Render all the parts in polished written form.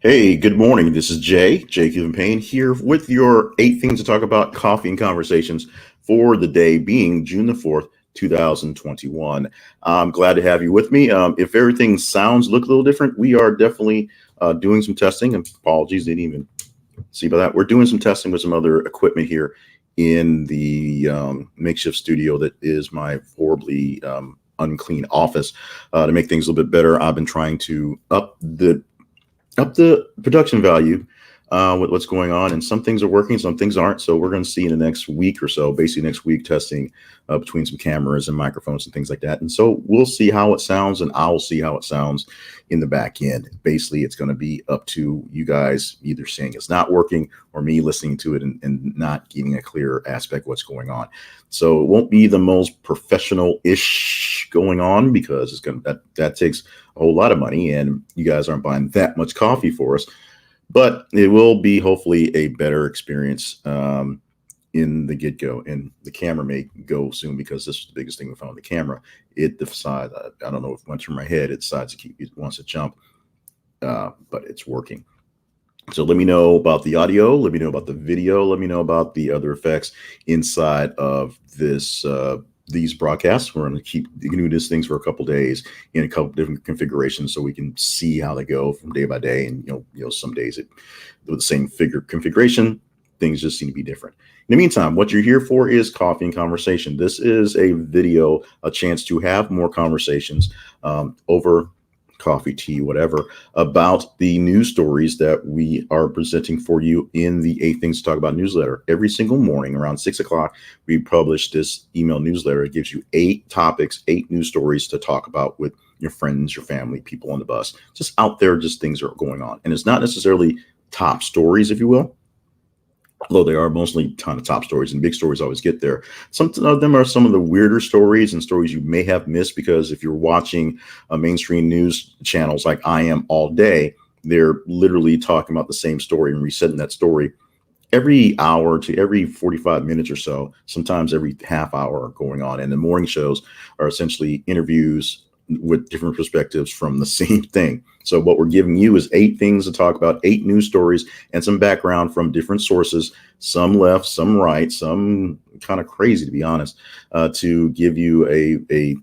Hey, good morning. This is Jay Cuban Payne, here with your 8 things to talk about coffee and conversations for the day being June the 4th, 2021. I'm glad to have you with me. If everything look a little different, we are definitely doing some testing. And apologies, didn't even see about that. We're doing some testing with some other equipment here in the makeshift studio that is my horribly unclean office to make things a little bit better. I've been trying to up the production value with what's going on, and some things are working, some things aren't. So we're going to see in the next week or so, basically next week, testing between some cameras and microphones and things like that. And so we'll see how it sounds, and I'll see how it sounds in the back end. Basically, it's going to be up to you guys either saying it's not working or me listening to it and not getting a clear aspect of what's going on. So it won't be the most professional-ish going on, because it's going to that takes a whole lot of money, and you guys aren't buying that much coffee for us. But it will be hopefully a better experience in the get-go, and the camera may go soon, because this is the biggest thing we found. The camera, it decides, I don't know if it went through my head, it decides it wants to jump, but it's working. So let me know about the audio, let me know about the video, let me know about the other effects inside of this these broadcasts. We're going to keep doing these things for a couple days in a couple different configurations, so we can see how they go from day by day. And some days with the same configuration, things just seem to be different. In the meantime, what you're here for is coffee and conversation. This is a video, a chance to have more conversations over coffee, tea, whatever, about the news stories that we are presenting for you in the 8 Things to Talk About newsletter. Every single morning around 6 o'clock, we publish this email newsletter. It gives you 8 topics, 8 news stories to talk about with your friends, your family, people on the bus, just out there, just things that are going on. And it's not necessarily top stories, if you will, although they are mostly kind of top stories, and big stories always get there. Some of them are some of the weirder stories and stories you may have missed, because if you're watching mainstream news channels like I am all day, they're literally talking about the same story and resetting that story every hour to every 45 minutes or so, sometimes every half hour going on. And the morning shows are essentially interviews with different perspectives from the same thing. So what we're giving you is 8 things to talk about, 8 news stories, and some background from different sources, some left, some right, some kind of crazy, to be honest, to give you a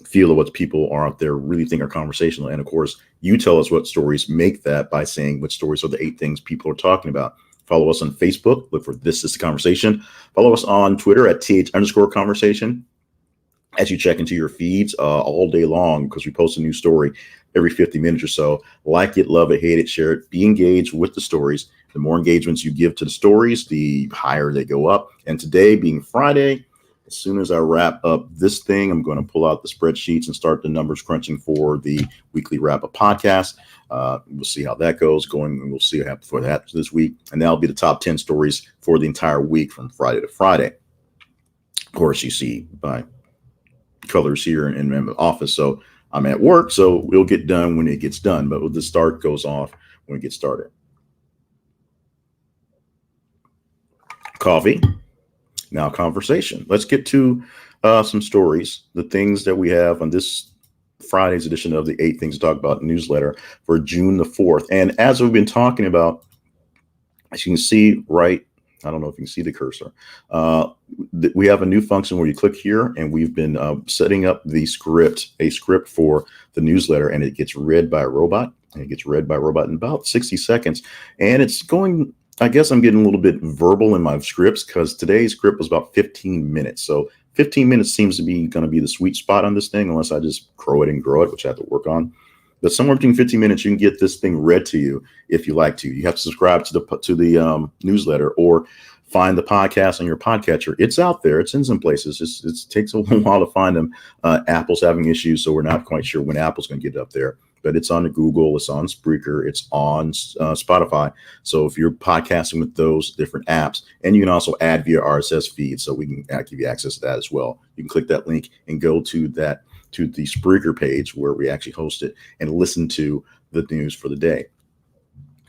feel of what people are out there really think are conversational. And of course, you tell us what stories make that by saying what stories are the 8 things people are talking about. Follow us on Facebook. Look for This Is the Conversation. Follow us on Twitter at @th_conversation. As you check into your feeds all day long, because we post a new story every 50 minutes or so. Like it, love it, hate it, share it, be engaged with the stories. The more engagements you give to the stories, the higher they go up. And today being Friday, as soon as I wrap up this thing, I'm going to pull out the spreadsheets and start the numbers crunching for the weekly wrap-up podcast. We'll see how that goes going, and we'll see what happens for that this week. And that'll be the top 10 stories for the entire week from Friday to Friday. Of course, you see by colors here in the office, so I'm at work, so we'll get done when it gets done, but the start goes off when it gets started. Coffee, now conversation. Let's get to some stories, the things that we have on this Friday's edition of the 8 Things to Talk About newsletter for June the 4th. And as we've been talking about, as you can see right, I don't know if you can see the cursor. We have a new function where you click here, and we've been setting up a script for the newsletter, and it gets read by a robot. And it gets read by a robot in about 60 seconds. And it's going, I guess I'm getting a little bit verbal in my scripts, because today's script was about 15 minutes. So 15 minutes seems to be going to be the sweet spot on this thing, unless I just crow it and grow it, which I have to work on. But somewhere between 15 minutes, you can get this thing read to you if you like to. You have to subscribe to the newsletter, or find the podcast on your podcatcher. It's out there. It's in some places. It takes a little while to find them. Apple's having issues, so we're not quite sure when Apple's going to get it up there. But it's on Google, it's on Spreaker, it's on Spotify. So if you're podcasting with those different apps, and you can also add via RSS feed, so we can give you access to that as well. You can click that link and go to the Spreaker page where we actually host it and listen to the news for the day.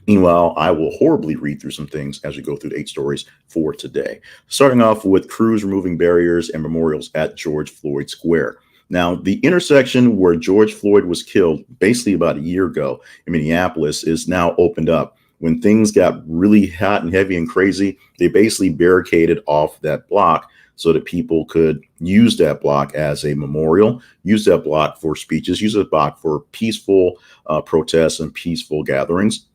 Meanwhile, I will horribly read through some things as we go through the 8 stories for today. Starting off with crews removing barriers and memorials at George Floyd Square. Now, the intersection where George Floyd was killed basically about a year ago in Minneapolis is now opened up. When things got really hot and heavy and crazy, they basically barricaded off that block so that people could use that block as a memorial, use that block for speeches, use that block for peaceful protests and peaceful gatherings.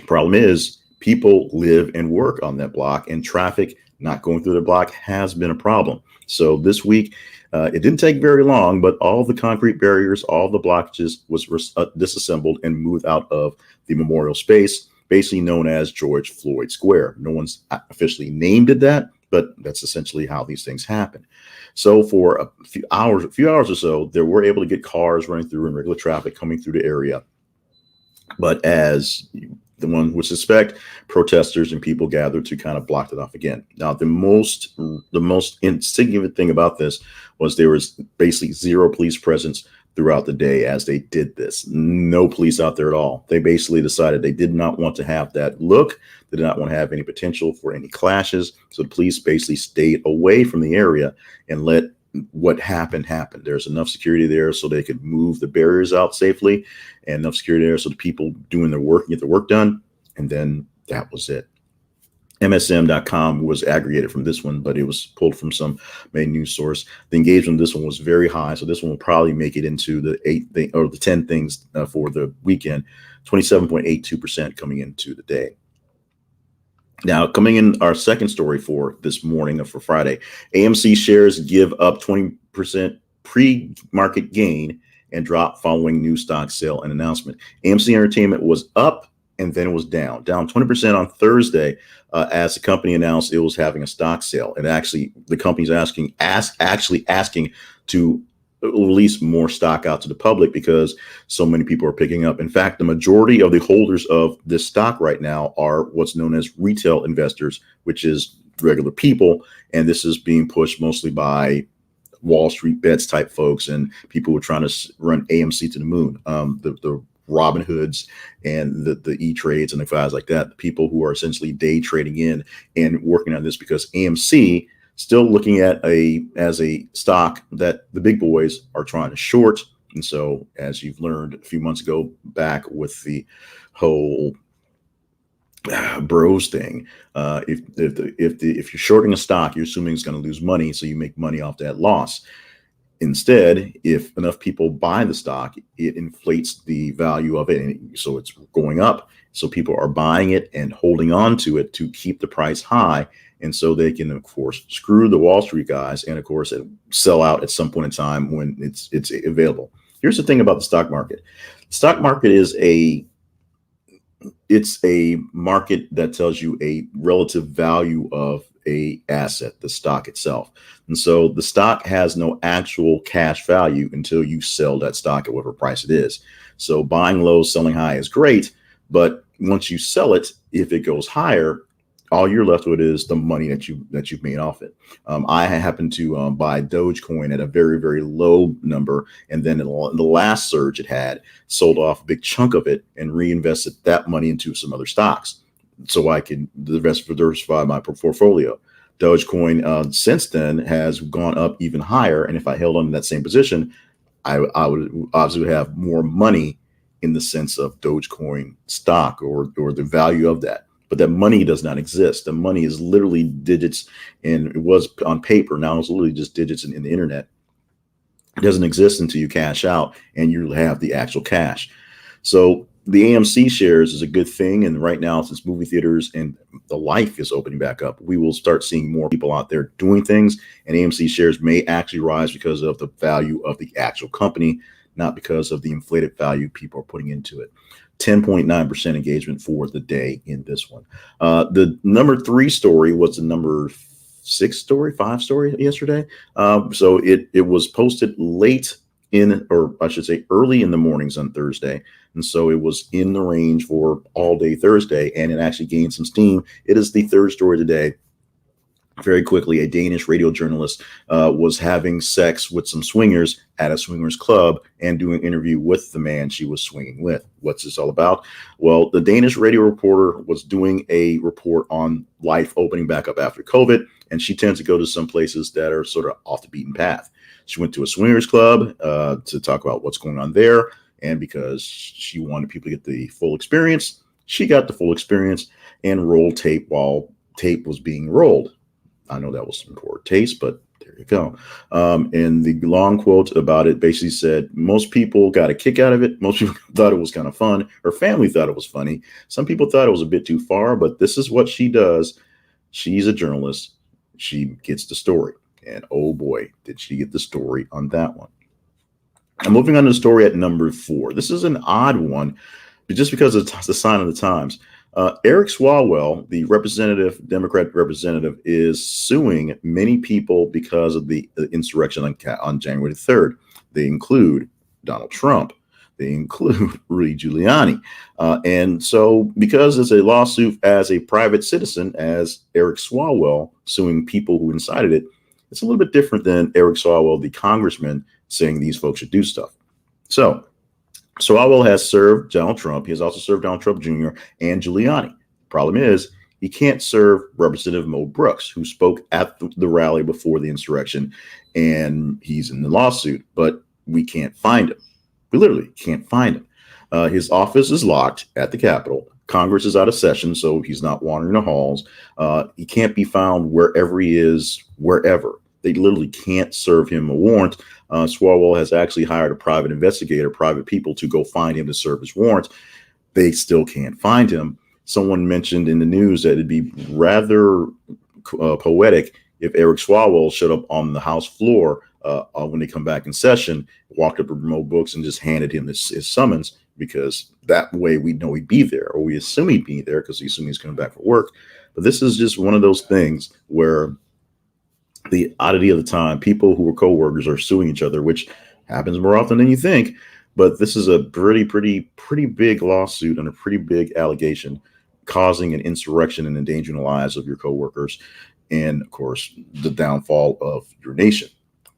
Problem is, people live and work on that block, and traffic not going through the block has been a problem. So this week, it didn't take very long, but all the concrete barriers, all the blockages was disassembled and moved out of the memorial space, basically known as George Floyd Square. No one's officially named it that, but that's essentially how these things happen. So for a few hours or so, they were able to get cars running through and regular traffic coming through the area. But as the one would suspect, protesters and people gathered to kind of block it off again. Now, the most insignificant thing about this was there was basically zero police presence throughout the day as they did this. No police out there at all. They basically decided they did not want to have that look. They did not want to have any potential for any clashes. So the police basically stayed away from the area and let what happened happen. There's enough security there so they could move the barriers out safely, and enough security there so the people doing their work get the work done. And then that was it. MSM.com was aggregated from this one, but it was pulled from some main news source. The engagement of this one was very high, so this one will probably make it into the 10 things for the weekend. 27.82% coming into the day. Now, coming in our second story for this morning, for Friday, AMC shares give up 20% pre-market gain and drop following new stock sale and announcement. AMC Entertainment was up and then it was down 20% on Thursday as the company announced it was having a stock sale. And actually, the company's asking to release more stock out to the public because so many people are picking up. In fact, the majority of the holders of this stock right now are what's known as retail investors, which is regular people. And this is being pushed mostly by Wall Street bets type folks and people who are trying to run AMC to the moon. The Robin Hoods and the E-Trades and the guys like that, the people who are essentially day trading in and working on this because AMC still looking at as a stock that the big boys are trying to short. And so, as you've learned a few months ago back with the whole bros thing, if you're shorting a stock, you're assuming it's going to lose money, so you make money off that loss. Instead, if enough people buy the stock, it inflates the value of it, and so it's going up. So people are buying it and holding on to it to keep the price high. And so they can, of course, screw the Wall Street guys and, of course, sell out at some point in time when it's available. Here's the thing about the stock market. The stock market is a market that tells you a relative value of a asset, the stock itself. And so the stock has no actual cash value until you sell that stock at whatever price it is. So buying low, selling high is great. But once you sell it, if it goes higher, all you're left with is the money that you've made off it. I happened to buy Dogecoin at a very, very low number, and then in the last surge it had, sold off a big chunk of it and reinvested that money into some other stocks, so I can diversify my portfolio. Dogecoin since then has gone up even higher, and if I held on to that same position, I would obviously have more money in the sense of Dogecoin stock or the value of that. But that money does not exist. The money is literally digits, and it was on paper. Now it's literally just digits in the internet. It doesn't exist until you cash out and you have the actual cash. So the AMC shares is a good thing. And right now, since movie theaters and the life is opening back up, we will start seeing more people out there doing things. And AMC shares may actually rise because of the value of the actual company, not because of the inflated value people are putting into it. 10.9% engagement for the day in this one. The number 3 story was the number 5 story yesterday. So it was posted late in, or I should say early in the mornings on Thursday. And so it was in the range for all day Thursday, and it actually gained some steam. It is the third story today. Very quickly, a Danish radio journalist was having sex with some swingers at a swingers club and doing an interview with the man she was swinging with. What's this all about? Well, the Danish radio reporter was doing a report on life opening back up after COVID, and she tends to go to some places that are sort of off the beaten path. She went to a swingers club to talk about what's going on there. And because she wanted people to get the full experience, she got the full experience and rolled tape while tape was being rolled. I know that was some poor taste, but there you go. And the long quote about it basically said, most people got a kick out of it. Most people thought it was kind of fun. Her family thought it was funny. Some people thought it was a bit too far, but this is what she does. She's a journalist. She gets the story. And oh boy, did she get the story on that one. I'm moving on to the story at number 4. This is an odd one, but just because it's the sign of the times. Eric Swalwell, the Democrat representative, is suing many people because of the insurrection on January 3rd. They include Donald Trump. They include Rudy Giuliani. And so because it's a lawsuit as a private citizen, as Eric Swalwell suing people who incited it, it's a little bit different than Eric Swalwell, the congressman, saying these folks should do stuff. So Swalwell has served Donald Trump. He has also served Donald Trump Jr. and Giuliani. Problem is, he can't serve Representative Mo Brooks, who spoke at the rally before the insurrection, and he's in the lawsuit, but we can't find him. We literally can't find him. His office is locked at the Capitol. Congress is out of session, so he's not wandering the halls. He can't be found wherever he is, wherever. They literally can't serve him a warrant. Swalwell has actually hired a private investigator, private people, to go find him to serve his warrant. They still can't find him. Someone mentioned in the news that it'd be rather poetic if Eric Swalwell showed up on the House floor when they come back in session, walked up to Mo Brooks and just handed him his summons, because that way we know he'd be there, or we assume he'd be there because we assume he's coming back for work. But this is just one of those things where the oddity of the time, people who are co-workers are suing each other, which happens more often than you think. But this is a pretty big lawsuit and a pretty big allegation, causing an insurrection and endangering the lives of your co-workers, and of course the downfall of your nation.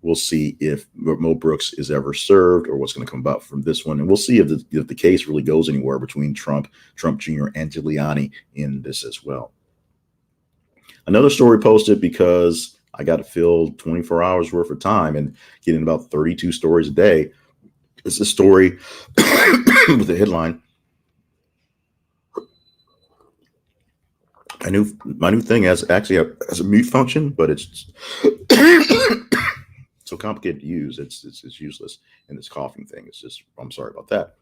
We'll see if Mo Brooks is ever served, or what's going to come about from this one, and we'll see if the case really goes anywhere between Trump Jr. and Giuliani in this as well. Another story posted because I got to fill 24 hours worth of time and getting about 32 stories a day. It's a story with the headline. My new thing has a mute function, but it's so complicated to use. It's useless. And this coughing thing is just, I'm sorry about that.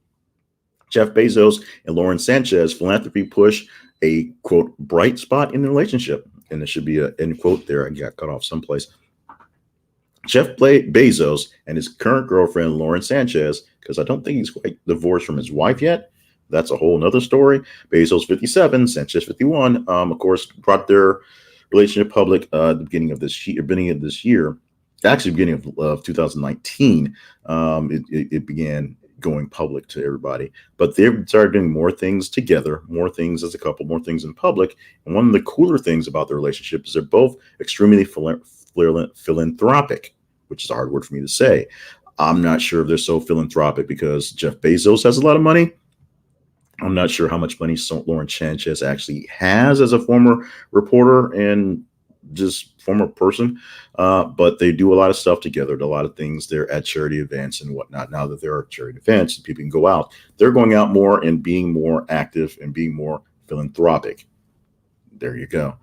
Jeff Bezos and Lauren Sanchez philanthropy push a, quote, bright spot in the relationship. And there should be a end quote there. I got cut off someplace. Jeff Bezos and his current girlfriend, Lauren Sanchez, because I don't think he's quite divorced from his wife yet. That's a whole nother story. Bezos 57, Sanchez 51, of course, brought their relationship public at the beginning of this year. Actually, beginning of 2019, it began going public to everybody. But they started doing more things together, more things as a couple, more things in public. And one of the cooler things about their relationship is they're both extremely philanthropic, which is a hard word for me to say. I'm not sure if they're so philanthropic because Jeff Bezos has a lot of money. I'm not sure how much money Lauren Sanchez actually has as a former reporter and just former person, but they do a lot of stuff together, a lot of things. They're at charity events and whatnot. Now that there are charity events and people can go out, they're going out more and being more active and being more philanthropic. There you go.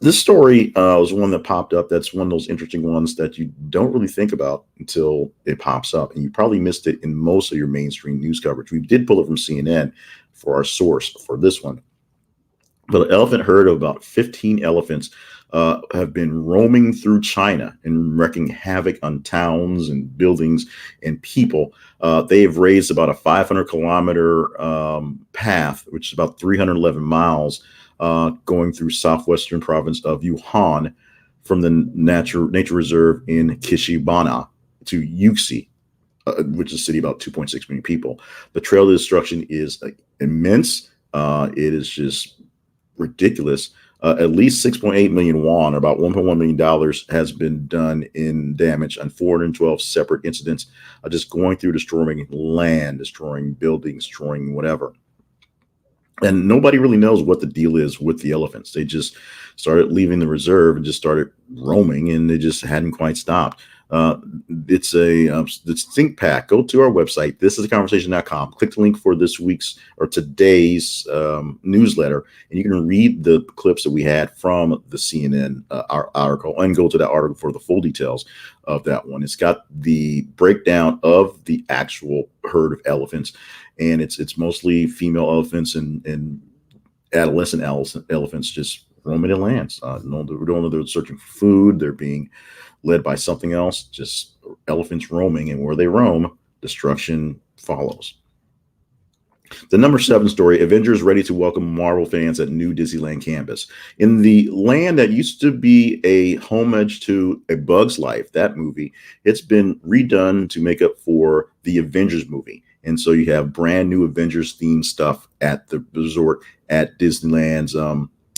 This story was one that popped up. That's one of those interesting ones that you don't really think about until it pops up, and you probably missed it in most of your mainstream news coverage. We did pull it from CNN for our source for this one. But an elephant herd of about 15 elephants have been roaming through China and wreaking havoc on towns and buildings and people. They've raised about a 500-kilometer path, which is about 311 miles, going through southwestern province of Yunnan from the nature reserve in Kishibana to Yuxi, which is a city about 2.6 million people. The trail of destruction is immense. It is just ridiculous. At least 6.8 million won, or about $1.1 million, has been done in damage on 412 separate incidents, just going through destroying land, destroying buildings, destroying whatever. And nobody really knows what the deal is with the elephants. They just started leaving the reserve and just started roaming, and they just hadn't quite stopped. Uh, it's Think Pack. Go to our website. This is a conversation.com. Click the link for this week's or today's newsletter, and you can read the clips that we had from the CNN our article and go to that article for the full details of that one. It's got the breakdown of the actual herd of elephants, and it's mostly female elephants and adolescent elephants just roaming in lands. They're searching for food. They're being led by something else, just elephants roaming, and where they roam, destruction follows. The number 7 story, Avengers ready to welcome Marvel fans at new Disneyland campus. In the land that used to be a homage to A Bug's Life, that movie, it's been redone to make up for the Avengers movie. And so you have brand new Avengers themed stuff at the resort at Disneyland's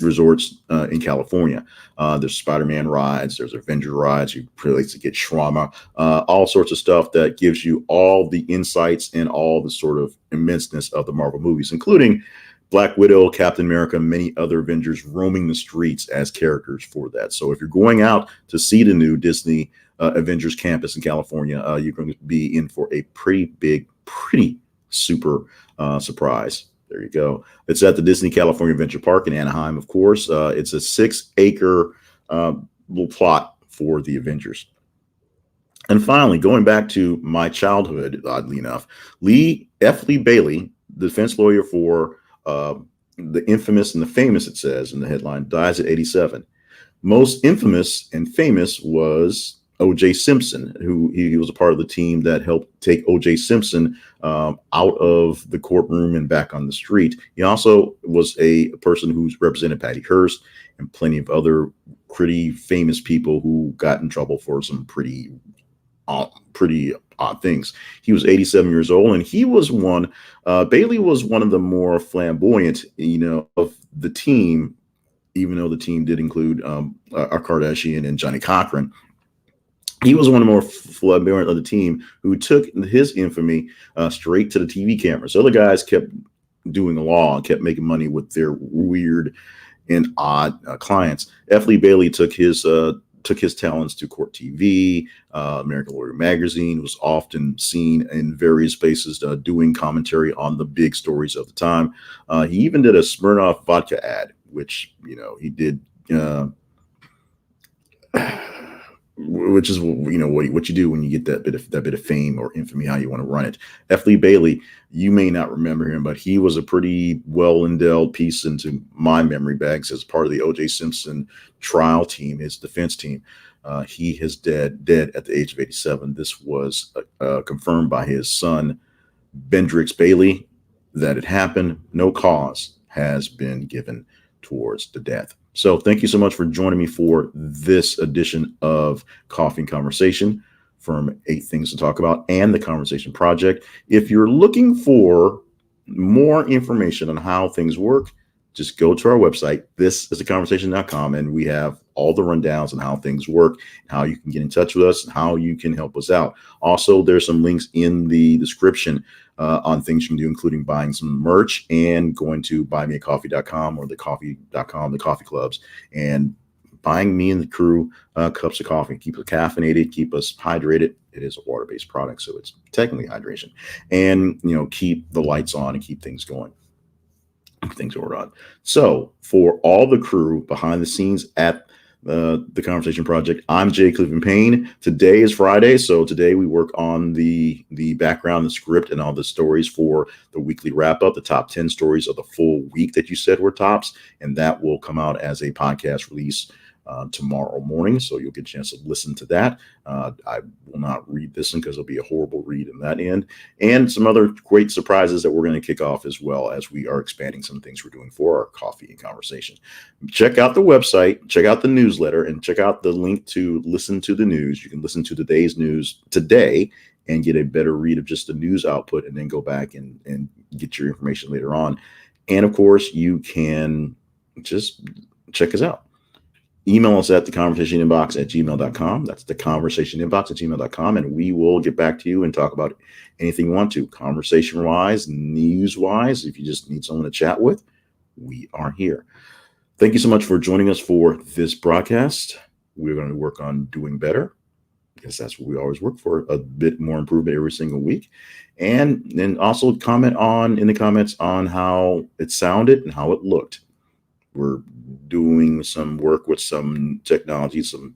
resorts in California. There's Spider-Man rides, there's Avenger rides, you place to get shawarma, all sorts of stuff that gives you all the insights and all the sort of immenseness of the Marvel movies, including Black Widow, Captain America, many other Avengers roaming the streets as characters for that. So if you're going out to see the new Disney Avengers campus in California, you're going to be in for a pretty big, pretty super surprise. There you go. It's at the Disney California Adventure Park in Anaheim, of course. It's a 6-acre little plot for the Avengers. And finally, going back to my childhood, oddly enough, Lee Bailey, the defense lawyer for the infamous and the famous, it says in the headline, dies at 87. Most infamous and famous was O.J. Simpson, who he was a part of the team that helped take O.J. Simpson out of the courtroom and back on the street. He also was a person who's represented Patty Hearst and plenty of other pretty famous people who got in trouble for some pretty odd things. He was 87 years old, and he was Bailey was one of the more flamboyant, of the team, even though the team did include Kardashian and Johnny Cochran. He was one of the more flamboyant of the team who took his infamy straight to the TV cameras. Other guys kept doing the law and kept making money with their weird and odd clients. F. Lee Bailey took his talents to Court TV, American Lawyer Magazine, was often seen in various spaces doing commentary on the big stories of the time. He even did a Smirnoff vodka ad, which, he did, which is, what you do when you get that bit of fame or infamy, how you want to run it. F. Lee Bailey, you may not remember him, but he was a pretty well-endowed piece into my memory banks as part of the O.J. Simpson trial team, his defense team. He is dead at the age of 87. This was confirmed by his son, Bendrix Bailey, that it happened. No cause has been given towards the death. So thank you so much for joining me for this edition of Coffee and Conversation from 8 Things to Talk About and the Conversation Project. If you're looking for more information on how things work, just go to our website. This is theconversation.com, and we have all the rundowns on how things work, how you can get in touch with us, and how you can help us out. Also, there's some links in the description on things you can do, including buying some merch and going to buymeacoffee.com or thecoffee.com, the coffee clubs, and buying me and the crew cups of coffee. Keep us caffeinated, keep us hydrated. It is a water-based product, so it's technically hydration. And, keep the lights on and keep things going. Things are on. So for all the crew behind the scenes at the Conversation Project, I'm Jay Cleveland Payne. Today is Friday, so today we work on the background, the script, and all the stories for the weekly wrap up, the top 10 stories of the full week that you said were tops, and that will come out as a podcast release tomorrow morning, so you'll get a chance to listen to that. I will not read this one because it'll be a horrible read in that end, and some other great surprises that we're going to kick off as well as we are expanding some things we're doing for our Coffee and Conversation. Check out the website, check out the newsletter, and check out the link to listen to the news. You can listen to today's news today and get a better read of just the news output, and then go back and get your information later on. And of course, you can just check us out. Email us at theconversationinbox@gmail.com. That's theconversationinbox@gmail.com. And we will get back to you and talk about anything you want to, conversation-wise, news-wise. If you just need someone to chat with, we are here. Thank you so much for joining us for this broadcast. We're going to work on doing better because that's what we always work for, a bit more improvement every single week. And then also comment on in the comments on how it sounded and how it looked. We're doing some work with some technology, some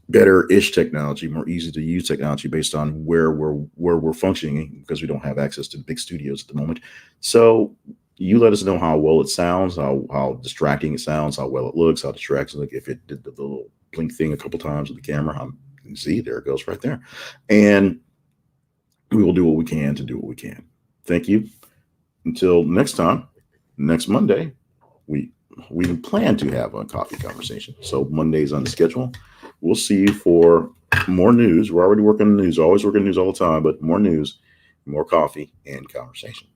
better-ish technology, more easy to use technology based on where we're functioning, because we don't have access to big studios at the moment. So you let us know how well it sounds, how distracting it sounds, how well it looks, how distracting, like if it did the little blink thing a couple times with the camera. You can see there it goes right there. And we will do what we can to do what we can. Thank you. Until next time, next Monday, we we plan to have a coffee conversation. So Monday's on the schedule. We'll see you for more news. We're already working on the news, always working on news all the time, but more news, more coffee, and conversation.